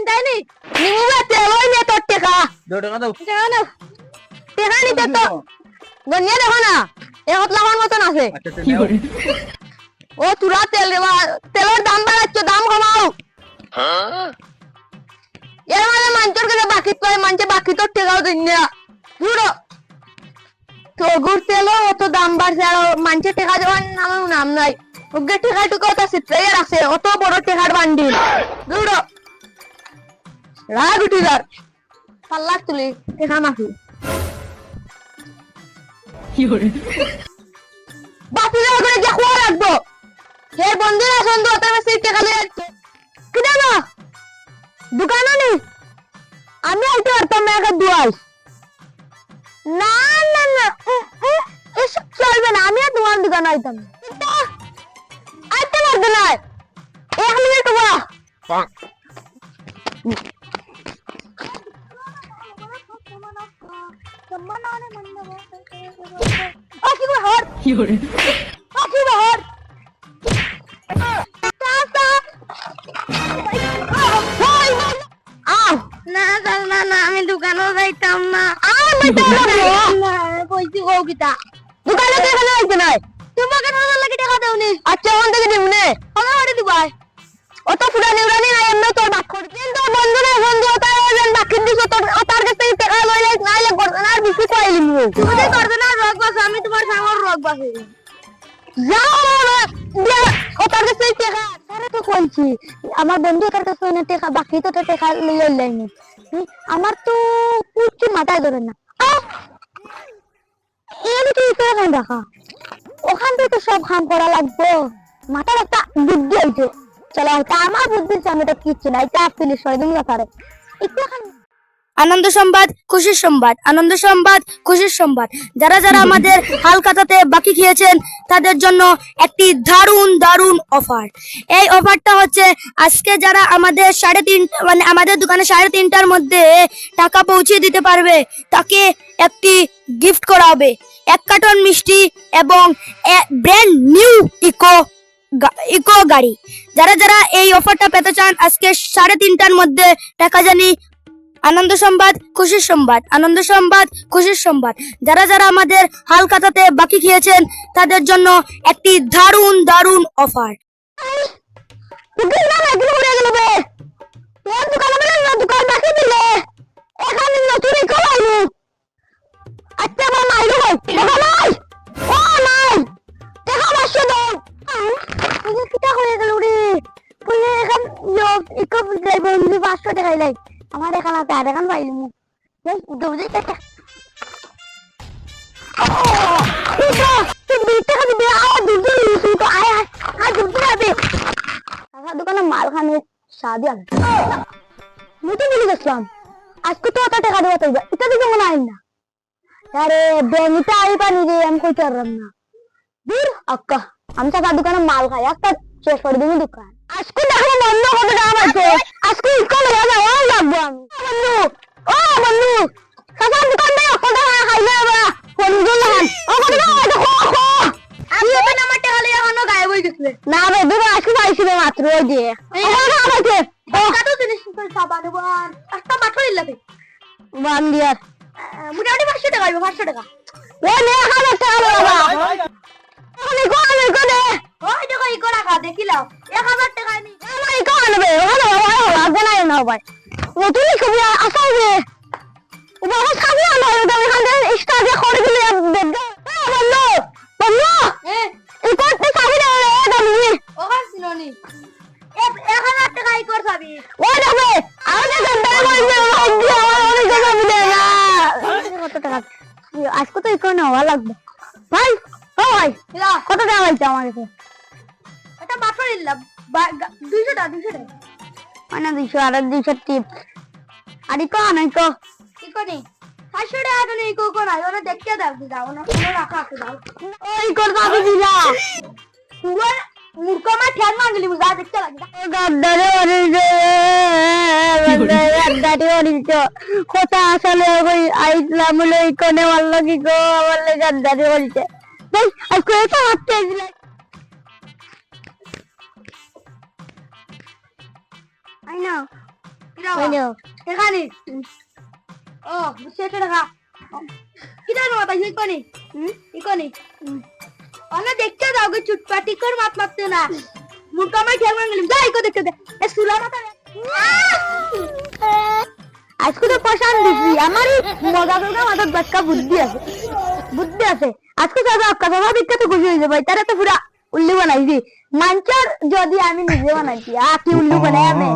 তাই নি নিমুবে তেলই নিয়ে তোর টাকা 2 টাকা দাও টাকা না টাকা নিতে তো গনিয়ে দেখো না 1 লাখের মতন আছে আচ্ছা নাও ও তুরা তেলের দাম বাড়াচ্ছ দাম কমাও এর মানে মানুষের কাছে বাকি তো মানুষে বাকি তো টাকাও দিন না পুরো তো গুড় তেলও অত দাম বাড়ছে আর মানুষের টাকা দেওয়ার নাম নাই ওকে টাকাটুকু তো সিট্রাইয়ার আছে অত বড় টাকার বান্ডিল পুরো রাগ উঠিলার পাল্লা তুলি টাকা মাফি বাপি করে যে খোয়া রাখবো হে বন্ধুরা সন্ধ্যা হতে বেশি টাকা লয়ে যাচ্ছে কি জানো দোকানে নি আমি আইতে পারতাম না একটা দুয়াই না না না এসব চলবে না আমি আর তোমার দোকানে আইতাম আইতে পারবে না 1 মিনিট বা কি করে আমি দোকানে যাইতাম না কইছি কৌকিতা দোকানে দেখানো হইছে না তোমাকে লাগে টাকা দাওনি আচ্ছা ওখান থেকে দিব নে কবে করে দিবাই অত পুরানি উরানি না এমনি তোর বাক করে কিন্তু বন্ধুরা বন্ধু তার এজন বাকি দিছো তোর তার কাছে টাকা লই লাই নাইলে করবে না আর বেশি কইলি মু তুমি যে করবে না রোগ বাস আমি তোমার সামনে রোগ বাসে যাও ও তার কাছে টাকা আরে তো কইছি আমার বন্ধু তার কাছে না টাকা বাকি তো টাকা লই লাইনি আমার তো কুচি মাথায় ধরে না এর কি করে রাখা ওখান থেকে তো সব কাম করা লাগবে মাথার একটা বুদ্ধি হইছে চলো আমার বুদ্ধির সামনে তো কিচ্ছু নাই তা ফিলিশ করে দিন পারে একটু আনন্দ সংবাদ খুশির সংবাদ আনন্দ সংবাদ খুশির সংবাদ যারা যারা আমাদের হালখাতাতে বাকি খেয়েছেন তাদের জন্য একটি দারুণ অফার এই অফারটা হচ্ছে আজকে যারা আমাদের 3:30 মানে আমাদের দোকানে 3:30টার মধ্যে টাকা পৌঁছে দিতে পারবে তাকে একটি গিফট করা হবে 1 কার্টন মিষ্টি এবং ব্র্যান্ড নিউ ইকো গাড়ি যারা যারা এই অফারটা পেতে চান আজকে 3:30টার মধ্যে টাকা জানি আনন্দ সংবাদ খুশির সংবাদ আনন্দ সংবাদ খুশির সংবাদ যারা যারা আমাদের হালখাতাতে বাকি খেয়েছেন তাদের জন্য একটি দারুণ অফার আমার এখানে আর এখন পাইলি মু দৌড়ে টাকা দোকানে মাল খানে শাদি আছে মুতে মিলে গেছিলাম আজকে তো অত টাকা দেওয়া তাইবা এটা দিকে মনে হয় না আরে বেনিটা আই পানি রে আমি কইতে পারলাম না দূর আক্কা আমি টাকা দোকানে মাল খাই একটা শেষ করে দিবি দোকান আজকে দেখো বন্ধ কত দাম আছে আজকে স্কুল হয়ে যাবে ও লাগবো আমি বন্ধু কাকা দোকান দে কত টাকা খাইলে বা বন্ধু লাগান ও কত টাকা দেখো আমি তো আমার টাকা লইয়া এখনো গায়েব হয়ে গেছে না রে দূর আজকে পাইছি মাত্র ওই দিয়ে আমার আছে কত জিনিস তো সাবা দেব আর একটা মাত্র ইল্লাতে বান দিয়া মোটামুটি 500 টাকা হইবে 500 টাকা ও নে 1000 টাকা বাবা আমি কো দে ওই দেখো ই কোলা খা দেখিলাও 1000 টাকা নি আমার ই কোলা নেবে ওখানে বাবা লাগবে না ভাই ও তুই কবি আসাবে ও বাবা খাবি না ওটা এখান থেকে স্টার্টে করে দিলে দেখো বন্ধু এই করতে খাবি না ও দামি ও হাসিলনি 1000 টাকা ই কর খাবি ও দেখো আমাদের দন্ডা বলছে অনেক টাকা মিলে না কত টাকা আজকে তো ই করে নেওয়া লাগবে ভাই ও ভাই কত টাকা হইছে আমার কাছে এটা মাত্র নিলাম 200 টাকা মানে 200 আর 200 টিপ আরে ইকো নেই 500 টাকা তো ইকো করা ওরা দেখতে দাও না কোনো রাখা আছে দাও ওই কর দাও দিলা পুরো মুরকমা ঠ্যান মারলি বুঝা দেখতে লাগি গাদ্দারে ওরিছে কথা আসলে ওই আইলাম লই কোনে বলল কি গো বললে গাদ্দারে ওরিছে ভাই আজকে এটা হাতে দিলা I know. এখানে ও সেটা টাকা কিটা নো তাই ইকনি ইকনি অনে দেখতে দাও গে চুটপাটি কর মাত মারতে না মুকা মে খেল গেলি যাই কো দেখতে দে এ সুলা মাথা আজকে তো পছন্দ দিছি আমারই মজা করগা মাথার বাক্কা বুদ্ধি আছে আজকে দাদা কথা দিতে তো খুশি হইছে ভাই তারা তো পুরা উল্লু বানাইছি মাঞ্চার যদি আমি নিজে বানাইছি কি উল্লু বানাই আমি